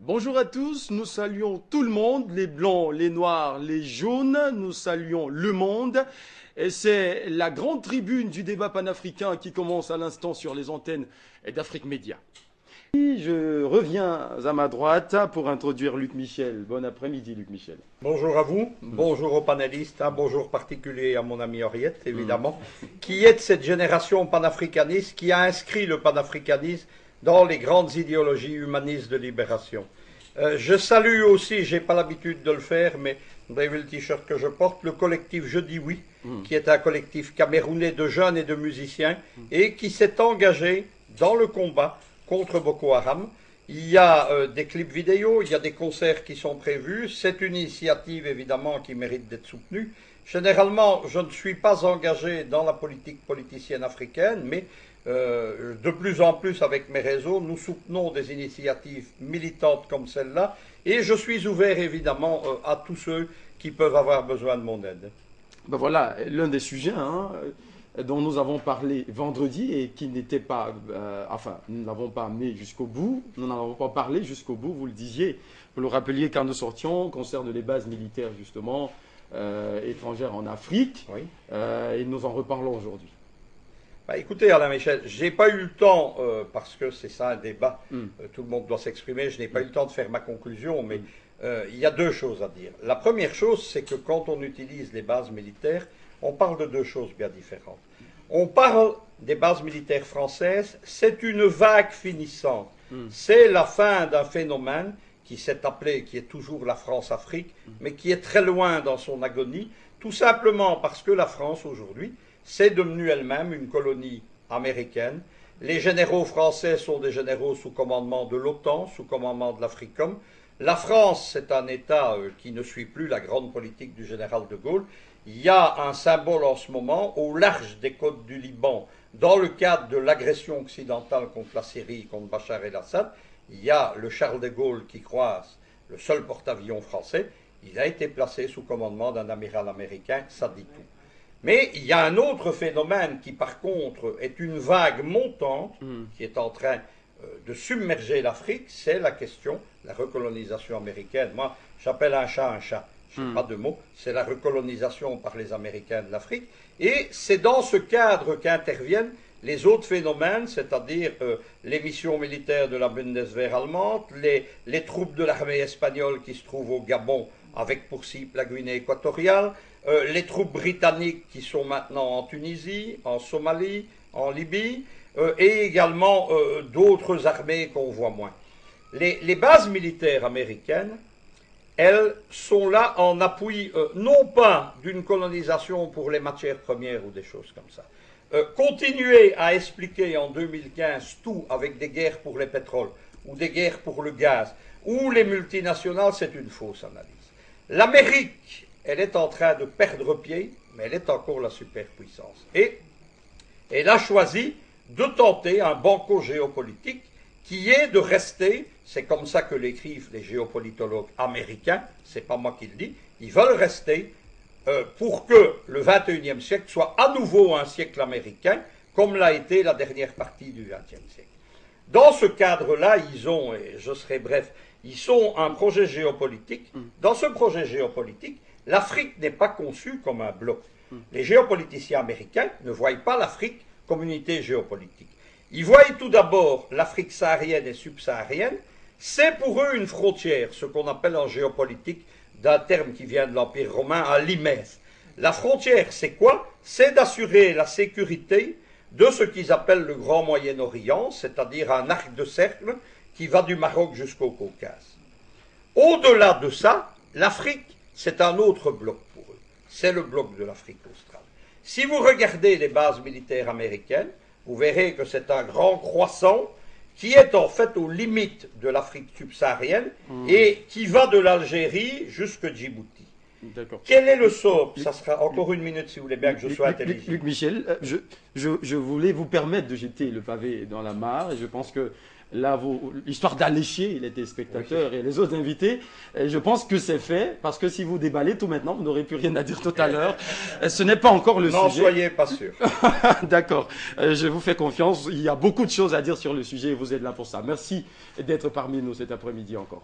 Bonjour à tous, nous saluons tout le monde, les blancs, les noirs, les jaunes, nous saluons le monde. Et c'est la grande tribune du débat panafricain qui commence à l'instant sur les antennes d'Afrique Média. Je reviens à ma droite pour introduire Luc Michel. Bon après-midi Luc Michel. Bonjour à vous, bonjour aux panélistes, un bonjour particulier à mon ami Henriette, évidemment, qui est de cette génération panafricaniste qui a inscrit le panafricanisme dans les grandes idéologies humanistes de libération. Je salue aussi, j'ai pas l'habitude de le faire, mais vous avez vu le t-shirt que je porte, le collectif Je dis oui, qui est un collectif camerounais de jeunes et de musiciens, et qui s'est engagé dans le combat contre Boko Haram. Il y a des clips vidéo, il y a des concerts qui sont prévus. C'est une initiative évidemment qui mérite d'être soutenue. Généralement, je ne suis pas engagé dans la politique politicienne africaine, mais de plus en plus avec mes réseaux, nous soutenons des initiatives militantes comme celle-là. Et je suis ouvert évidemment à tous ceux qui peuvent avoir besoin de mon aide. Ben voilà, l'un des sujets dont nous avons parlé vendredi et qui n'était pas, nous ne l'avons pas amené jusqu'au bout, nous n'en avons pas parlé jusqu'au bout, vous le disiez, vous le rappeliez quand nous sortions, concerne les bases militaires justement, étrangères en Afrique, Oui. Et nous en reparlons aujourd'hui. Bah, écoutez Alain Michel, j'ai pas eu le temps, parce que c'est ça un débat, tout le monde doit s'exprimer, je n'ai pas eu le temps de faire ma conclusion, mais il y a deux choses à dire. La première chose, c'est que quand on utilise les bases militaires, on parle de deux choses bien différentes. On parle des bases militaires françaises, c'est une vague finissante. C'est la fin d'un phénomène qui s'est appelé, qui est toujours la France-Afrique, mais qui est très loin dans son agonie, tout simplement parce que la France aujourd'hui, c'est devenu elle-même une colonie américaine. Les généraux français sont des généraux sous commandement de l'OTAN, sous commandement de l'Africom. La France, c'est un État qui ne suit plus la grande politique du général de Gaulle. Il y a un symbole en ce moment au large des côtes du Liban, dans le cadre de l'agression occidentale contre la Syrie, contre Bachar el-Assad. Il y a le Charles de Gaulle qui croise le seul porte-avions français. Il a été placé sous commandement d'un amiral américain, ça dit tout. Mais il y a un autre phénomène qui, par contre, est une vague montante qui est en train de submerger l'Afrique, c'est la question de la recolonisation américaine. Moi, j'appelle un chat, je n'ai pas de mots, c'est la recolonisation par les Américains de l'Afrique. Et c'est dans ce cadre qu'interviennent les autres phénomènes, c'est-à-dire les missions militaires de la Bundeswehr allemande, les troupes de l'armée espagnole qui se trouvent au Gabon avec pour cible la Guinée équatoriale, les troupes britanniques qui sont maintenant en Tunisie, en Somalie, en Libye, et également d'autres armées qu'on voit moins. Les bases militaires américaines, elles sont là en appui, non pas d'une colonisation pour les matières premières ou des choses comme ça. Continuer à expliquer en 2015 tout avec des guerres pour les pétroles ou des guerres pour le gaz ou les multinationales, c'est une fausse analyse. L'Amérique, elle est en train de perdre pied, mais elle est encore la superpuissance. Et elle a choisi de tenter un banco géopolitique qui est de rester, c'est comme ça que l'écrivent les géopolitologues américains, c'est pas moi qui le dis, ils veulent rester pour que le XXIe siècle soit à nouveau un siècle américain, comme l'a été la dernière partie du XXe siècle. Dans ce cadre-là, ils ont, et je serai bref, ils ont un projet géopolitique. Dans ce projet géopolitique, l'Afrique n'est pas conçue comme un bloc. Les géopoliticiens américains ne voient pas l'Afrique comme une unité géopolitique. Ils voient tout d'abord l'Afrique saharienne et subsaharienne. C'est pour eux une frontière, ce qu'on appelle en géopolitique, d'un terme qui vient de l'Empire romain, un limès. La frontière, c'est quoi? C'est d'assurer la sécurité de ce qu'ils appellent le Grand Moyen-Orient, c'est-à-dire un arc de cercle qui va du Maroc jusqu'au Caucase. Au-delà de ça, l'Afrique, c'est un autre bloc pour eux. C'est le bloc de l'Afrique australe. Si vous regardez les bases militaires américaines, vous verrez que c'est un grand croissant qui est en fait aux limites de l'Afrique subsaharienne et qui va de l'Algérie jusqu'à Djibouti. Quel est le sort? Ça sera encore une minute si vous voulez bien que je sois intelligent. Luc Michel, je voulais vous permettre de jeter le pavé dans la mare et je pense que là, histoire d'allécher les téléspectateurs et les autres invités, je pense que c'est fait, parce que si vous déballez tout maintenant, vous n'aurez plus rien à dire tout à l'heure. Ce n'est pas encore le sujet. N'en soyez pas sûr. D'accord, je vous fais confiance. Il y a beaucoup de choses à dire sur le sujet et vous êtes là pour ça. Merci d'être parmi nous cet après-midi encore.